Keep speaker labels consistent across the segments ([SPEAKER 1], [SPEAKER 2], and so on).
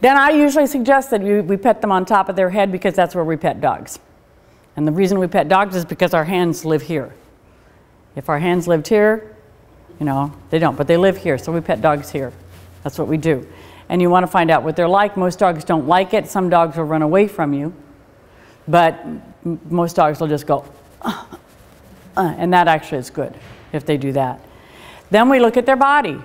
[SPEAKER 1] Then I usually suggest that we pet them on top of their head because that's where we pet dogs. And the reason we pet dogs is because our hands live here. If our hands lived here, you know, they don't, but they live here, so we pet dogs here. That's what we do. And you want to find out what they're like. Most dogs don't like it. Some dogs will run away from you, but most dogs will just go, and that actually is good if they do that. Then we look at their body.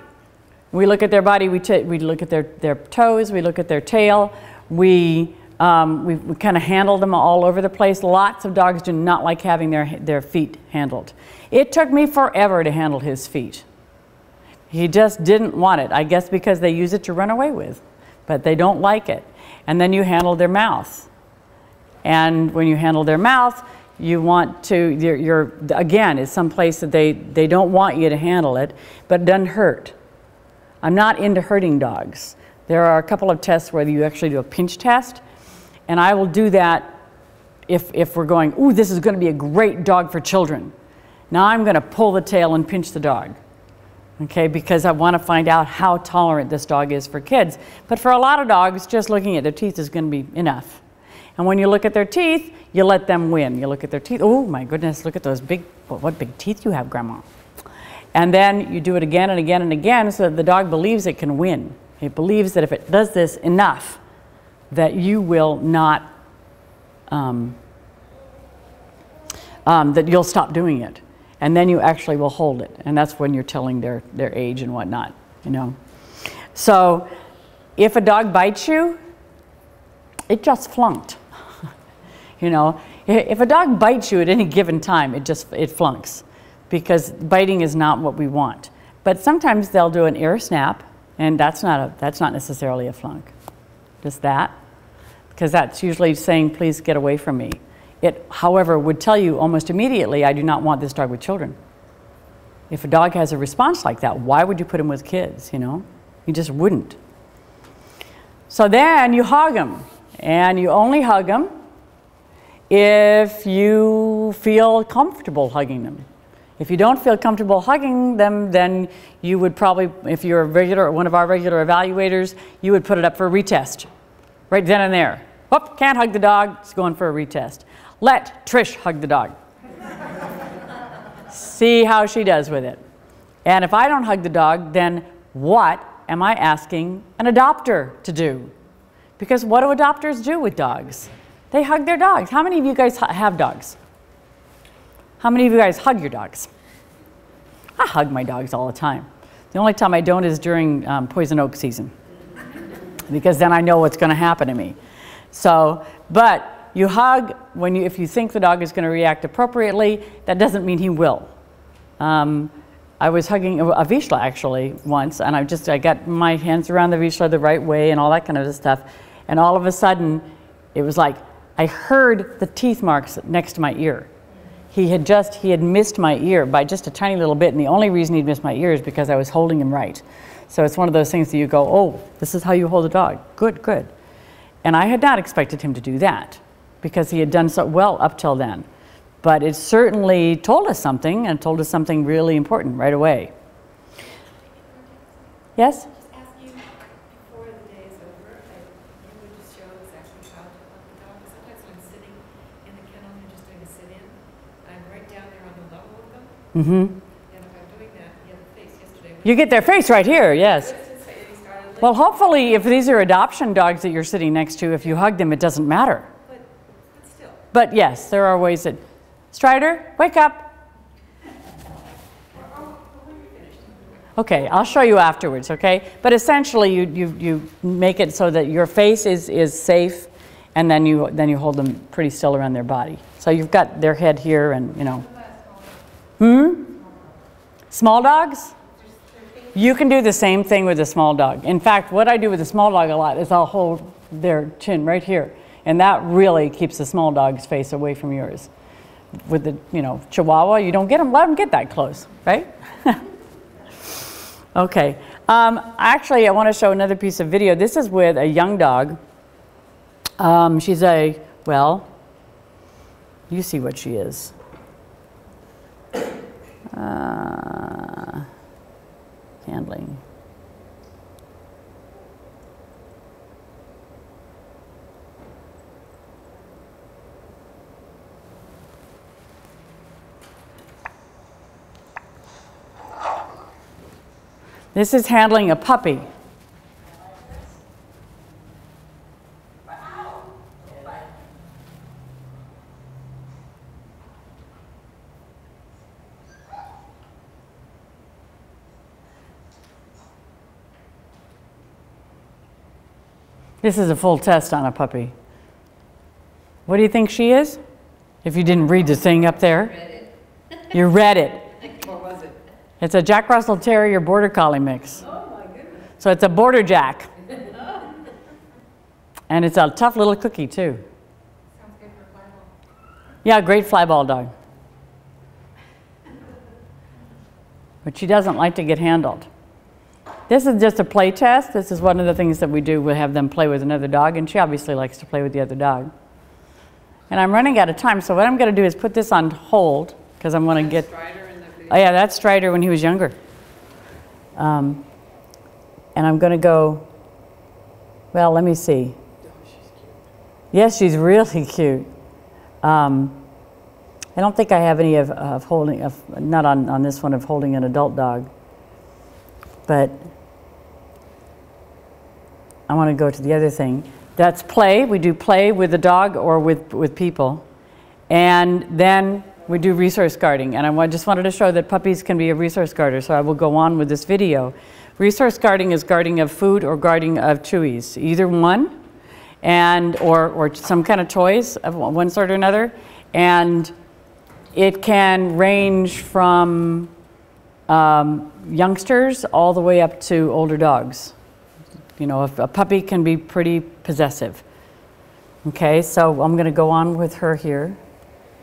[SPEAKER 1] We look at their body, we look at their toes, we look at their tail, we kind of handle them all over the place. Lots of dogs do not like having their feet handled. It took me forever to handle his feet. He just didn't want it, I guess because they use it to run away with, but they don't like it. And then you handle their mouth. And when you handle their mouth, you want to, again, it's someplace that they don't want you to handle it, but it doesn't hurt. I'm not into hurting dogs. There are a couple of tests where you actually do a pinch test, and I will do that if we're going, ooh, this is going to be a great dog for children. Now I'm going to pull the tail and pinch the dog, okay, because I want to find out how tolerant this dog is for kids. But for a lot of dogs, just looking at their teeth is going to be enough. And when you look at their teeth, you let them win. You look at their teeth, oh my goodness, look at those big, what big teeth you have, Grandma. And then you do it again and again and again so that the dog believes it can win. It believes that if it does this enough, that you will not, that you'll stop doing it. And then you actually will hold it. And that's when you're telling their age and whatnot, you know. So if a dog bites you, it just flunked. You know, if a dog bites you at any given time, it flunks. Because biting is not what we want. But sometimes they'll do an ear snap, and that's not necessarily a flunk. Just that, because that's usually saying, please get away from me. It, however, would tell you almost immediately, I do not want this dog with children. If a dog has a response like that, why would you put him with kids, you know? You just wouldn't. So then you hug him, and you only hug them if you feel comfortable hugging them. If you don't feel comfortable hugging them, then you would probably, if you're one of our regular evaluators, you would put it up for a retest. Right then and there. Whoop, can't hug the dog, it's going for a retest. Let Trish hug the dog. See how she does with it. And if I don't hug the dog, then what am I asking an adopter to do? Because what do adopters do with dogs? They hug their dogs. How many of you guys have dogs? How many of you guys hug your dogs? I hug my dogs all the time. The only time I don't is during poison oak season, because then I know what's going to happen to me. So, but you hug if you think the dog is going to react appropriately. That doesn't mean he will. I was hugging a Vizsla actually once, and I got my hands around the Vizsla the right way and all that kind of stuff, and all of a sudden it was like I heard the teeth marks next to my ear. He had missed my ear by just a tiny little bit, and the only reason he'd missed my ear is because I was holding him right. So it's one of those things that you go, oh, this is how you hold a dog. Good, good. And I had not expected him to do that because he had done so well up till then. But it certainly told us something, and told us something really important right away. Yes? Mm-hmm. And if I'm doing that, you have a face yesterday. You get their face right here, yes. Well, hopefully, if these are adoption dogs that you're sitting next to, if you hug them, it doesn't matter. But still. But yes, there are ways that... Strider, wake up. Okay, I'll show you afterwards, okay? But essentially, you make it so that your face is safe, and then you hold them pretty still around their body. So you've got their head here, and, you know... Small dogs? You can do the same thing with a small dog. In fact, what I do with a small dog a lot is I'll hold their chin right here. And that really keeps the small dog's face away from yours. With the, you know, Chihuahua, you don't let them get that close, right? Okay. Actually, I want to show another piece of video. This is with a young dog. She's well, you see what she is. Handling. This is handling a puppy. This is a full test on a puppy. What do you think she is? If you didn't read the thing up there. You read it.
[SPEAKER 2] What was it?
[SPEAKER 1] It's a Jack Russell Terrier Border Collie mix.
[SPEAKER 2] Oh my goodness.
[SPEAKER 1] So it's a Border Jack. And it's a tough little cookie too.
[SPEAKER 2] Sounds good for a flyball.
[SPEAKER 1] Yeah, great flyball dog. But she doesn't like to get handled. This is just a play test. This is one of the things that we do. We have them play with another dog, and she obviously likes to play with the other dog. And I'm running out of time, so what I'm going to do is put this on hold, because I'm going to get...
[SPEAKER 2] Strider in the video.
[SPEAKER 1] Oh yeah, that's Strider when he was younger. And I'm going to go... Well, let me see.
[SPEAKER 2] Oh, she's cute.
[SPEAKER 1] Yes, she's really cute. I don't think I have any of holding, not on this one, of holding an adult dog. But I want to go to the other thing. That's play. We do play with the dog or with people. And then we do resource guarding. And I just wanted to show that puppies can be a resource guarder, so I will go on with this video. Resource guarding is guarding of food or guarding of chewies, either one, and or some kind of toys of one sort or another. And it can range from youngsters all the way up to older dogs. You know, if a puppy can be pretty possessive. Okay, so I'm going to go on with her here.